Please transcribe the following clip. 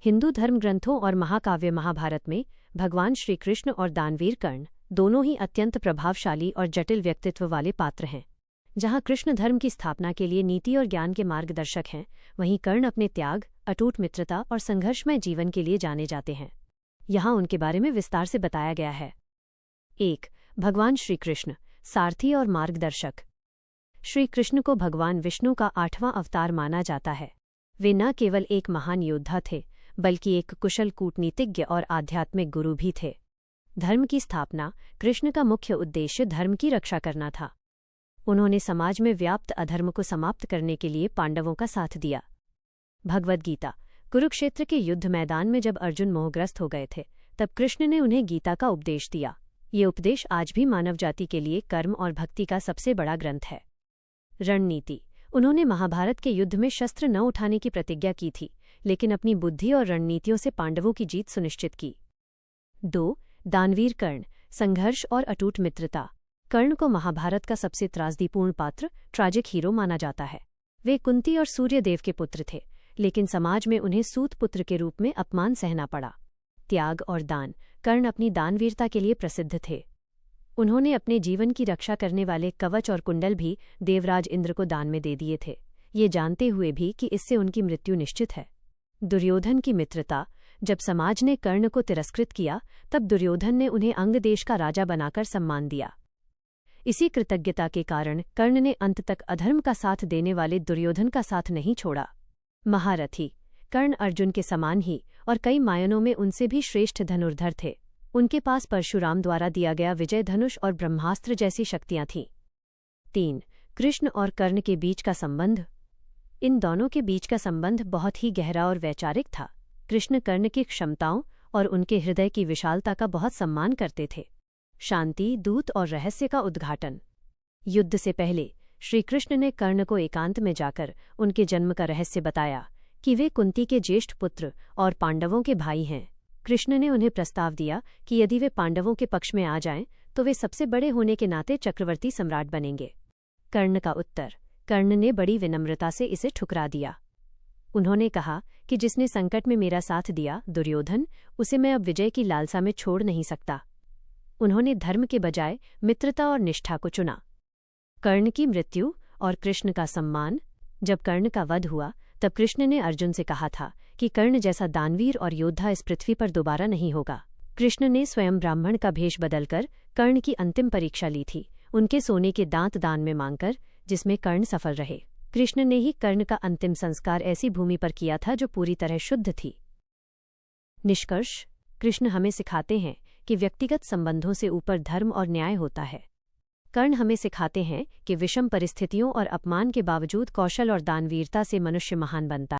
हिंदू धर्म ग्रंथों और महाकाव्य महाभारत में भगवान श्री कृष्ण और दानवीर कर्ण दोनों ही अत्यंत प्रभावशाली और जटिल व्यक्तित्व वाले पात्र हैं। जहाँ कृष्ण धर्म की स्थापना के लिए नीति और ज्ञान के मार्गदर्शक हैं, वहीं कर्ण अपने त्याग, अटूट मित्रता और संघर्षमय जीवन के लिए जाने जाते हैं। यहाँ उनके बारे में विस्तार से बताया गया है। 1. भगवान श्री कृष्ण, सारथी और मार्गदर्शक। श्री कृष्ण को भगवान विष्णु का 8वां अवतार माना जाता है। वे न केवल एक महान योद्धा थे, बल्कि एक कुशल कूटनीतिज्ञ और आध्यात्मिक गुरु भी थे। धर्म की स्थापना कृष्ण का मुख्य उद्देश्य धर्म की रक्षा करना था। उन्होंने समाज में व्याप्त अधर्म को समाप्त करने के लिए पांडवों का साथ दिया। भगवद गीता। कुरुक्षेत्र के युद्ध मैदान में जब अर्जुन मोहग्रस्त हो गए थे, तब कृष्ण ने उन्हें गीता का उपदेश दिया। ये उपदेश आज भी मानव जाति के लिए कर्म और भक्ति का सबसे बड़ा ग्रंथ है। रणनीति। उन्होंने महाभारत के युद्ध में शस्त्र न उठाने की प्रतिज्ञा की थी, लेकिन अपनी बुद्धि और रणनीतियों से पांडवों की जीत सुनिश्चित की। 2. दानवीर कर्ण, संघर्ष और अटूट मित्रता। कर्ण को महाभारत का सबसे त्रासदीपूर्ण पात्र, ट्रैजिक हीरो माना जाता है। वे कुंती और सूर्यदेव के पुत्र थे, लेकिन समाज में उन्हें सूत पुत्र के रूप में अपमान सहना पड़ा। त्याग और दान। कर्ण अपनी दानवीरता के लिए प्रसिद्ध थे। उन्होंने अपने जीवन की रक्षा करने वाले कवच और कुंडल भी देवराज इंद्र को दान में दे दिए थे, ये जानते हुए भी कि इससे उनकी मृत्यु निश्चित है। दुर्योधन की मित्रता। जब समाज ने कर्ण को तिरस्कृत किया, तब दुर्योधन ने उन्हें अंग देश का राजा बनाकर सम्मान दिया। इसी कृतज्ञता के कारण कर्ण ने अंत तक अधर्म का साथ देने वाले दुर्योधन का साथ नहीं छोड़ा। महारथी। कर्ण अर्जुन के समान ही और कई मायनों में उनसे भी श्रेष्ठ धनुर्धर थे। उनके पास परशुराम द्वारा दिया गया विजय धनुष और ब्रह्मास्त्र जैसी शक्तियां थीं। 3. कृष्ण और कर्ण के बीच का संबंध। इन दोनों के बीच का संबंध बहुत ही गहरा और वैचारिक था। कृष्ण कर्ण की क्षमताओं और उनके हृदय की विशालता का बहुत सम्मान करते थे। शांति दूत और रहस्य का उद्घाटन। युद्ध से पहले श्री कृष्ण ने कर्ण को एकांत में जाकर उनके जन्म का रहस्य बताया कि वे कुंती के ज्येष्ठ पुत्र और पांडवों के भाई हैं। कृष्ण ने उन्हें प्रस्ताव दिया कि यदि वे पांडवों के पक्ष में आ जाएं, तो वे सबसे बड़े होने के नाते चक्रवर्ती सम्राट बनेंगे। कर्ण का उत्तर। कर्ण ने बड़ी विनम्रता से इसे ठुकरा दिया। उन्होंने कहा कि जिसने संकट में मेरा साथ दिया, दुर्योधन, उसे मैं अब विजय की लालसा में छोड़ नहीं सकता। उन्होंने धर्म के बजाय मित्रता और निष्ठा को चुना। कर्ण की मृत्यु और कृष्ण का सम्मान। जब कर्ण का वध हुआ, तब कृष्ण ने अर्जुन से कहा था कि कर्ण जैसा दानवीर और योद्धा इस पृथ्वी पर दोबारा नहीं होगा। कृष्ण ने स्वयं ब्राह्मण का भेष बदलकर कर्ण की अंतिम परीक्षा ली थी, उनके सोने के दांत दान में मांगकर, जिसमें कर्ण सफल रहे। कृष्ण ने ही कर्ण का अंतिम संस्कार ऐसी भूमि पर किया था जो पूरी तरह शुद्ध थी। निष्कर्ष। कृष्ण हमें सिखाते हैं कि व्यक्तिगत संबंधों से ऊपर धर्म और न्याय होता है। कर्ण हमें सिखाते हैं कि विषम परिस्थितियों और अपमान के बावजूद कौशल और दानवीरता से मनुष्य महान बनता है।